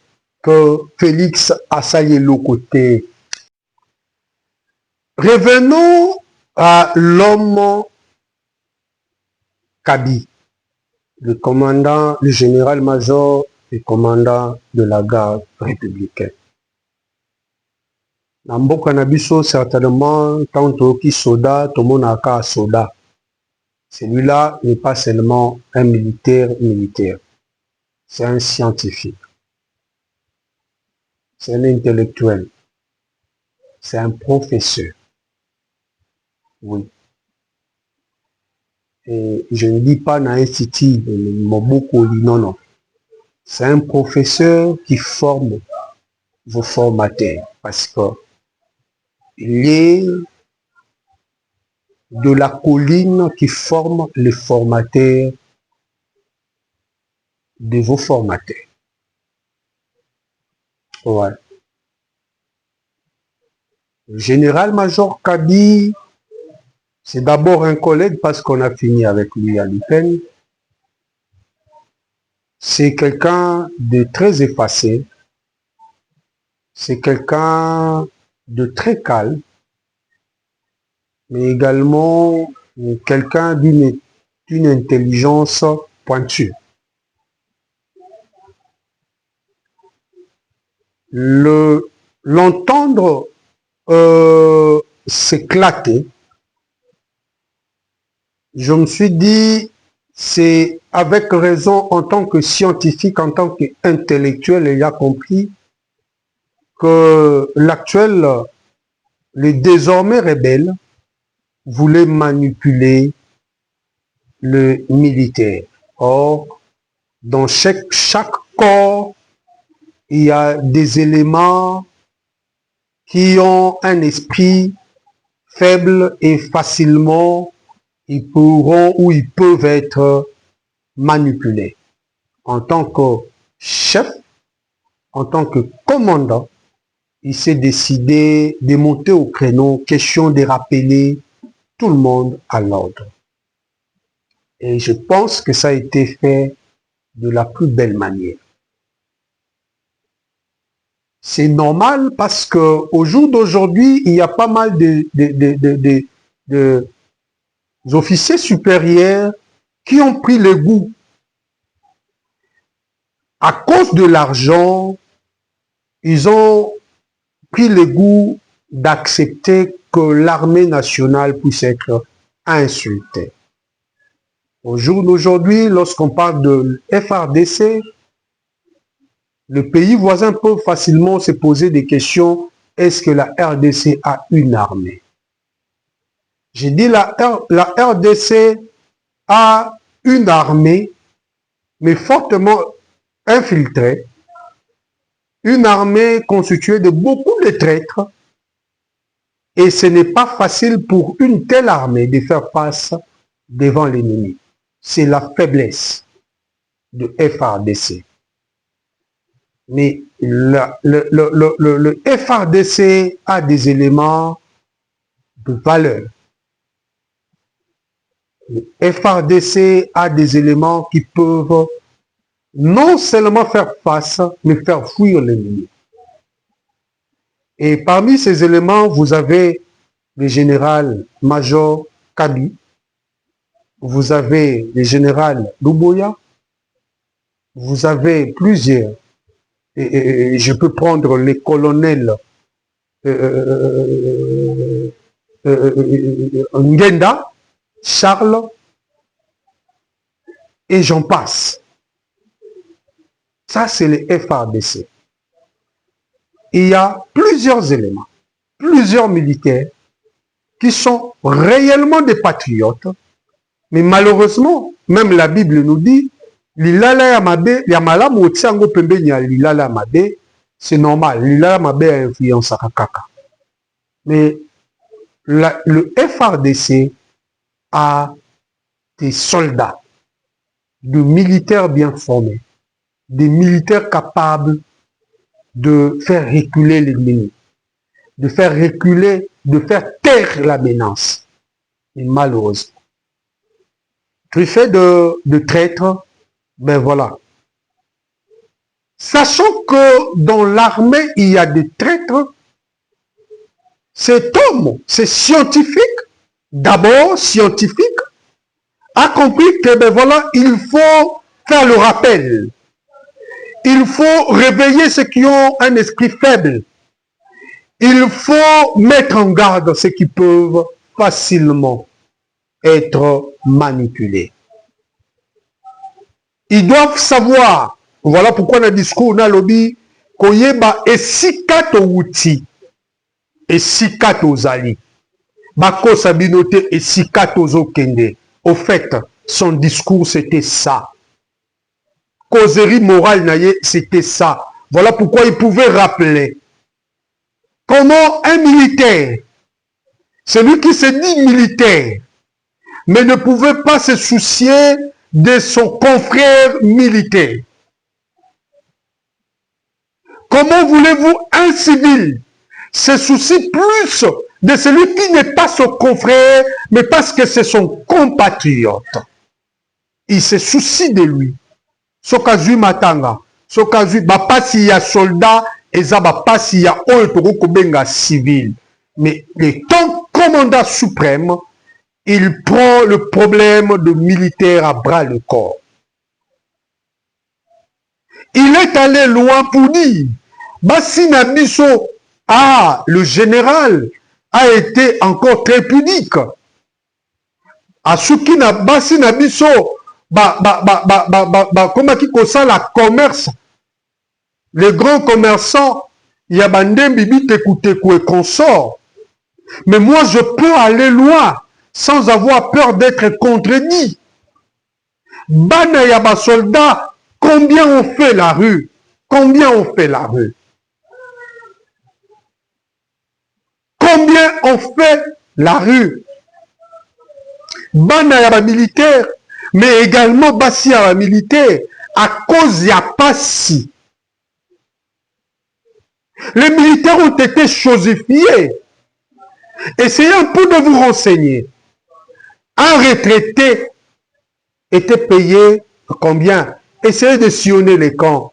que Félix a sali le côté. Revenons à l'homme Kabi, le commandant, le général-major et commandant de la garde républicaine. Nambo Nabiso, certainement, tant que soda, tout le monde a soda. Celui-là n'est pas seulement un militaire, c'est un scientifique, c'est un intellectuel, c'est un professeur. Oui. Et je ne dis pas dans l'Institut Moboko, non, non. C'est un professeur qui forme vos formateurs parce que il est de la colline qui forme les formateurs de vos formateurs. Ouais. Le général-major Kabi, c'est d'abord un collègue parce qu'on a fini avec lui à l'UPEN. C'est quelqu'un de très effacé. C'est quelqu'un de très calme. Mais également quelqu'un d'une intelligence pointue. L'entendre s'éclater, je me suis dit, c'est avec raison en tant que scientifique, en tant qu'intellectuel, il a compris que l'actuel, les désormais rebelles, voulait manipuler le militaire. Or, dans chaque corps, il y a des éléments qui ont un esprit faible et facilement ils pourront ou ils peuvent être manipulés. En tant que chef, en tant que commandant, il s'est décidé de monter au créneau, question de rappeler tout le monde à l'ordre. Et je pense que ça a été fait de la plus belle manière. C'est normal parce que au jour d'aujourd'hui, il y a pas mal de officiers supérieurs qui ont pris le goût. À cause de l'argent, ils ont pris le goût d'accepter que l'armée nationale puisse être insultée. Au jour d'aujourd'hui, lorsqu'on parle de FRDC, le pays voisin peut facilement se poser des questions. Est-ce que la RDC a une armée? J'ai dit la RDC a une armée, mais fortement infiltrée, une armée constituée de beaucoup de traîtres, et ce n'est pas facile pour une telle armée de faire face devant l'ennemi. C'est la faiblesse de FRDC. Mais le FRDC a des éléments de valeur. Le FRDC a des éléments qui peuvent non seulement faire face, mais faire fuir l'ennemi. Et parmi ces éléments, vous avez le général-major Kabi, vous avez le général Luboya, vous avez plusieurs, et je peux prendre les colonels Ngenda, Charles, et j'en passe. Ça, c'est le FRDC. Il y a plusieurs éléments, plusieurs militaires qui sont réellement des patriotes, mais malheureusement, même la Bible nous dit, Lilala Yamabe, Yamala Motiango Pembenya Lilala Yamabe, c'est normal, Lilala Yamabe a influencé Kaka. Mais le FRDC a des soldats, de militaires bien formés, des militaires capables de faire reculer l'ennemi, de faire reculer, de faire taire la menace. Et malheureusement, truffé de traîtres, ben voilà. Sachant que dans l'armée, il y a des traîtres, cet homme, c'est scientifique, d'abord scientifique, a compris que ben voilà, il faut faire le rappel. Il faut réveiller ceux qui ont un esprit faible. Il faut mettre en garde ceux qui peuvent facilement être manipulés. Ils doivent savoir, voilà pourquoi dans le discours, on a lobby, koyeba esika to wuti, esika to zali. Bako sabinote esika to zokende. Au fait, son discours c'était ça. Causerie morale naïe, c'était ça. Voilà pourquoi il pouvait rappeler comment un militaire, celui qui se dit militaire, mais ne pouvait pas se soucier de son confrère militaire. Comment voulez-vous un civil se soucie plus de celui qui n'est pas son confrère, mais parce que c'est son compatriote? Il se soucie de lui. Sokazui matanga, sokazui bapasi ya soldat, eza bapasi ya oyo toko benga civil. Mais étant commandant suprême, il prend le problème de militaire à bras le corps. Il est allé loin pour dire, Bassina Bisso, le général a été encore très pudique. Asukina Bassina Bisso, comment qui ça la commerce, les grands commerçants, il y a bandem bibi tekou et consort. Mais moi je peux aller loin sans avoir peur d'être contredit. Bana yaba soldat, combien on fait la rue? Combien on fait la rue? Combien on fait la rue? Bana yaba militaire, mais également Bassi yaba militaire, à cause ya Passi. Les militaires ont été chosifiés. Essayez un peu de vous renseigner. Un retraité était payé combien? Essayez de sillonner les camps.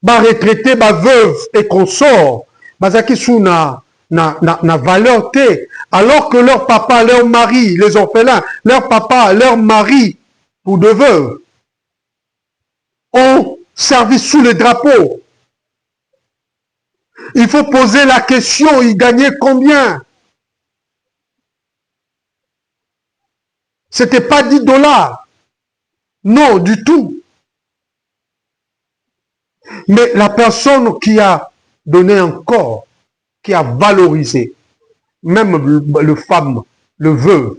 Bah retraité, bah veuve et consort, bah zaki sou na valeur té. Alors que leur papa, leur mari, les orphelins, leur papa, leur mari, ou de veuves, ont servi sous le drapeau. Il faut poser la question, ils gagnaient combien? C'était pas $10. Non, du tout. Mais la personne qui a donné un corps, qui a valorisé, même le femme, le veuve,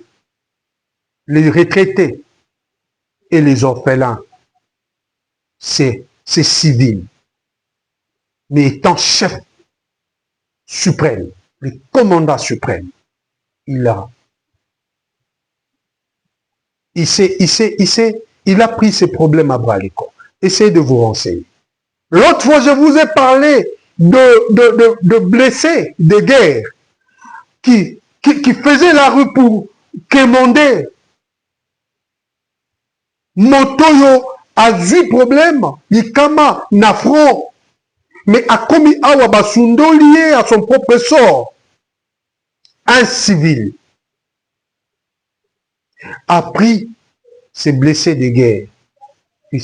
les retraités et les orphelins, c'est civil. Mais étant chef suprême, le commandant suprême, il a pris ses problèmes à bras le corps. Essayez de vous renseigner. L'autre fois, je vous ai parlé de blessés de guerre qui faisaient la rue pour quémander. Motoyo a vu problème, Ikama na front, mais a commis awa basundo lié à son propre sort. Un civil a pris ses blessés de guerre. Il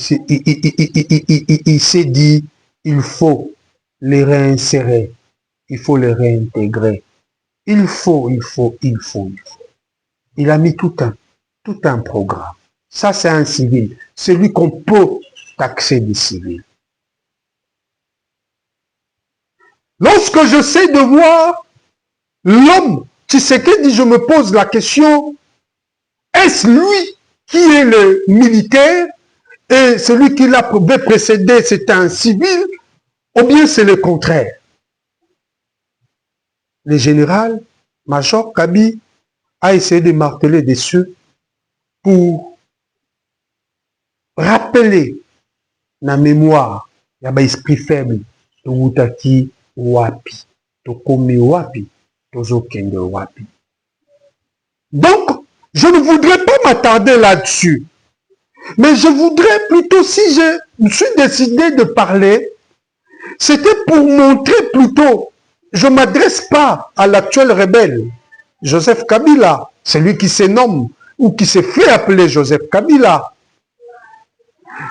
s'est dit, il faut les réinsérer, il faut les réintégrer. Il faut. Il a mis tout un programme. Ça, c'est un civil. Celui qu'on peut taxer des civils. Lorsque j'essaie de voir l'homme, Tshisekedi, je me pose la question, est-ce lui qui est le militaire et celui qui l'avait précédé, c'était un civil, ou bien c'est le contraire? Le général, Major Kabi, a essayé de marteler dessus pour rappeler la mémoire, il y a un esprit faible, de Wutaki Wapi, de Komi Wapi, de Zokende Wapi. Donc, je ne voudrais pas m'attarder là-dessus, mais je voudrais plutôt, si je me suis décidé de parler, c'était pour montrer plutôt, je ne m'adresse pas à l'actuel rebelle, Joseph Kabila, celui qui se nomme ou qui s'est fait appeler Joseph Kabila.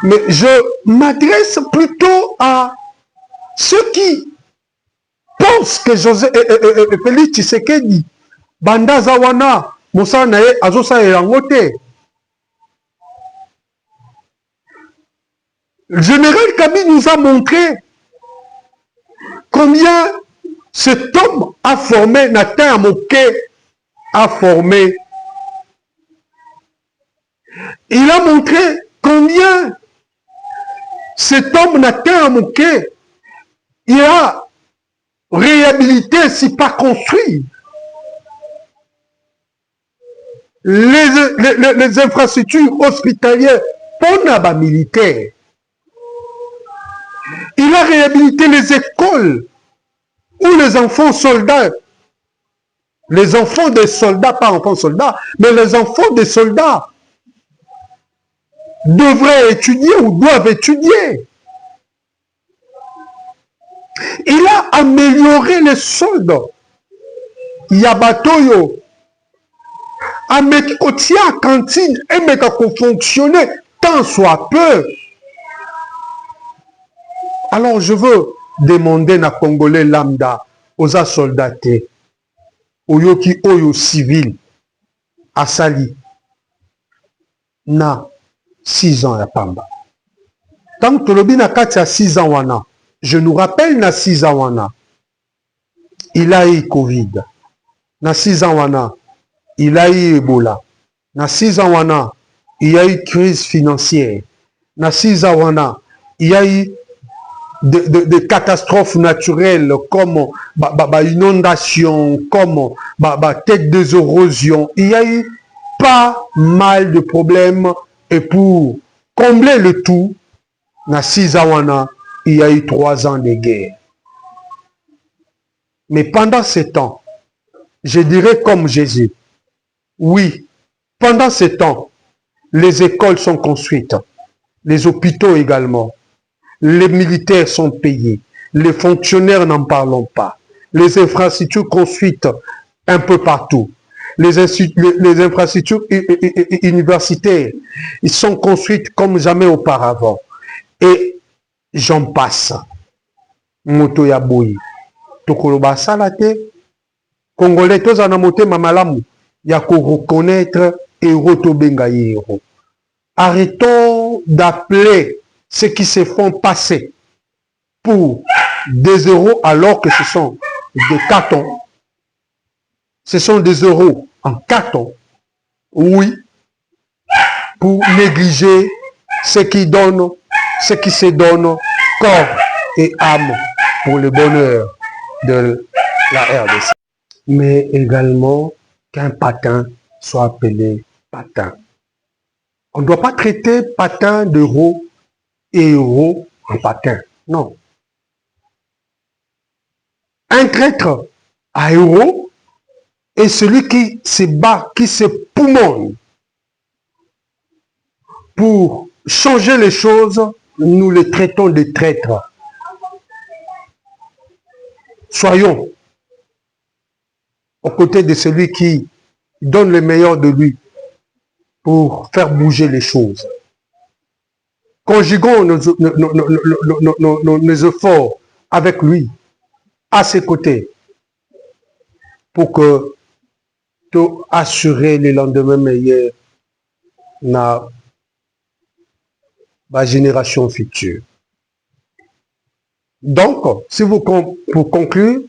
Mais je m'adresse plutôt à ceux qui pensent que Félix Tshisekedi, Banda Zawana, Moussa Nae, Azosa et Rangote. Le général Kabi nous a montré combien cet homme a formé, Nathan Amoké a formé. Il a montré combien cet homme Nathan Amoké, il a réhabilité, si pas construit, les infrastructures hospitalières pour les militaires. Il a réhabilité les écoles où les enfants soldats, les enfants des soldats, pas enfants soldats, mais les enfants des soldats devraient étudier ou doivent étudier. Il a amélioré les soldes. Yabatoyo. Amekotia cantine et mekako fonctionner tant soit peu. Alors je veux demander na Congolais lambda aux soldatés, aux yoki oyo civil, asali, na 6 ans ya pamba. Tant que le na kati ya 6 ans wana, je nous rappelle na 6 ans wana, il a eu Covid. Na 6 ans wana, il a eu Ebola. Na 6 ans wana, il y a eu crise financière. Na 6 ans wana, il y a eu des catastrophes naturelles comme inondation, comme tête des érosions. Il y a eu pas mal de problèmes et pour combler le tout, na 6 ans wana, il y a eu 3 ans de guerre. Mais pendant ce temps, je dirais comme Jésus, oui, pendant ce temps, les écoles sont construites, les hôpitaux également, les militaires sont payés, les fonctionnaires n'en parlons pas, les infrastructures construites un peu partout, les infrastructures universitaires, ils sont construites comme jamais auparavant. Et j'en passe. Moto ya boyi. Tokoloba salate. Congolais, tous en amote mamalamu. Ya ko reconnaître héros to benga héros. Arrêtons d'appeler ceux qui se font passer pour des euros alors que ce sont des cartons. Ce sont des euros en carton. Oui, pour négliger ceux qui donnent, ceux qui se donnent corps et âme pour le bonheur de la RDC. Mais également qu'un patin soit appelé patin. On ne doit pas traiter patin d'euro et euro en patin. Non. Un traître à euro est celui qui se bat, qui se poumonne pour changer les choses. Nous les traitons de traîtres. Soyons aux côtés de celui qui donne le meilleur de lui pour faire bouger les choses. Conjuguons nos efforts avec lui, à ses côtés, pour que tout assurer le lendemain meilleur dans la génération future. Donc, si vous, pour conclure,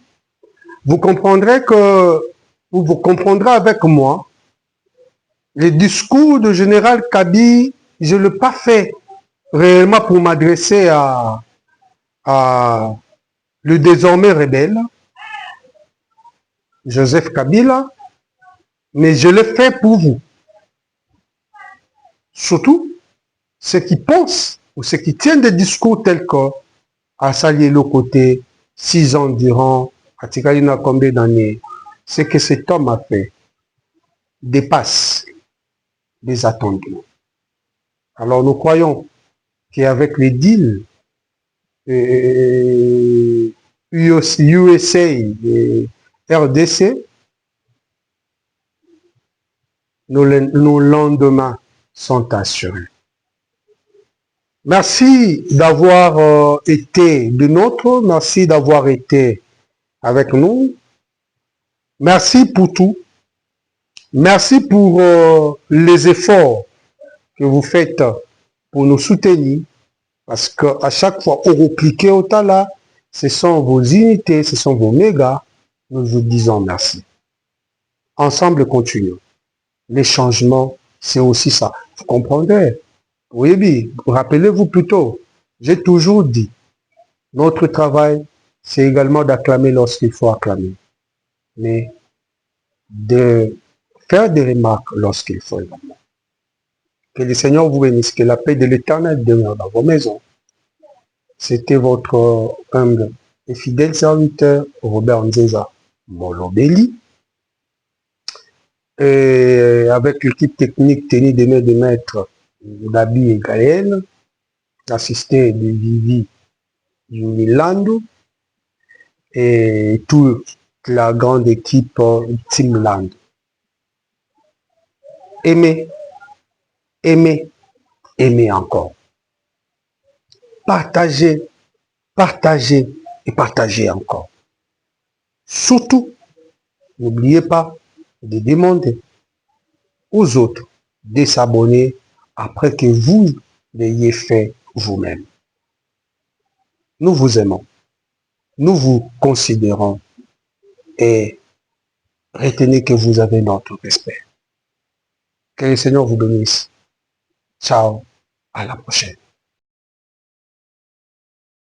vous comprendrez avec moi, le discours de général Kaby, je ne l'ai pas fait réellement pour m'adresser à le désormais rebelle, Joseph Kabila, mais je l'ai fait pour vous. Surtout, ceux qui pensent ou ceux qui tiennent des discours tels que à s'allier le côté 6 ans durant, à Tikalina combien d'années, ce que cet homme a fait dépasse les attendus. Alors nous croyons qu'avec les deals USA et RDC, nos lendemains sont assurés. Merci d'avoir été de nôtres, merci d'avoir été avec nous. Merci pour tout. Merci pour les efforts que vous faites pour nous soutenir. Parce qu'à chaque fois, vous cliquez au tala, ce sont vos unités, ce sont vos mégas. Nous vous disons merci. Ensemble, continuons. Les changements, c'est aussi ça. Vous comprendrez? Oui, bien, rappelez-vous plutôt, j'ai toujours dit, notre travail, c'est également d'acclamer lorsqu'il faut acclamer. Mais de faire des remarques lorsqu'il faut également. Que le Seigneur vous bénisse, que la paix de l'Éternel demeure dans vos maisons. C'était votre humble et fidèle serviteur, Robert Nzeza Molobeli. Et avec l'équipe technique tenue de main de maître Dabi et Gaël, assisté de Vivi Yunilandu et toute la grande équipe Teamland. Aimez, aimez, aimez encore. Partagez, partagez et partagez encore. Surtout, n'oubliez pas de demander aux autres de s'abonner après que vous l'ayez fait vous-même. Nous vous aimons, nous vous considérons et retenez que vous avez notre respect. Que le Seigneur vous bénisse. Ciao, à la prochaine.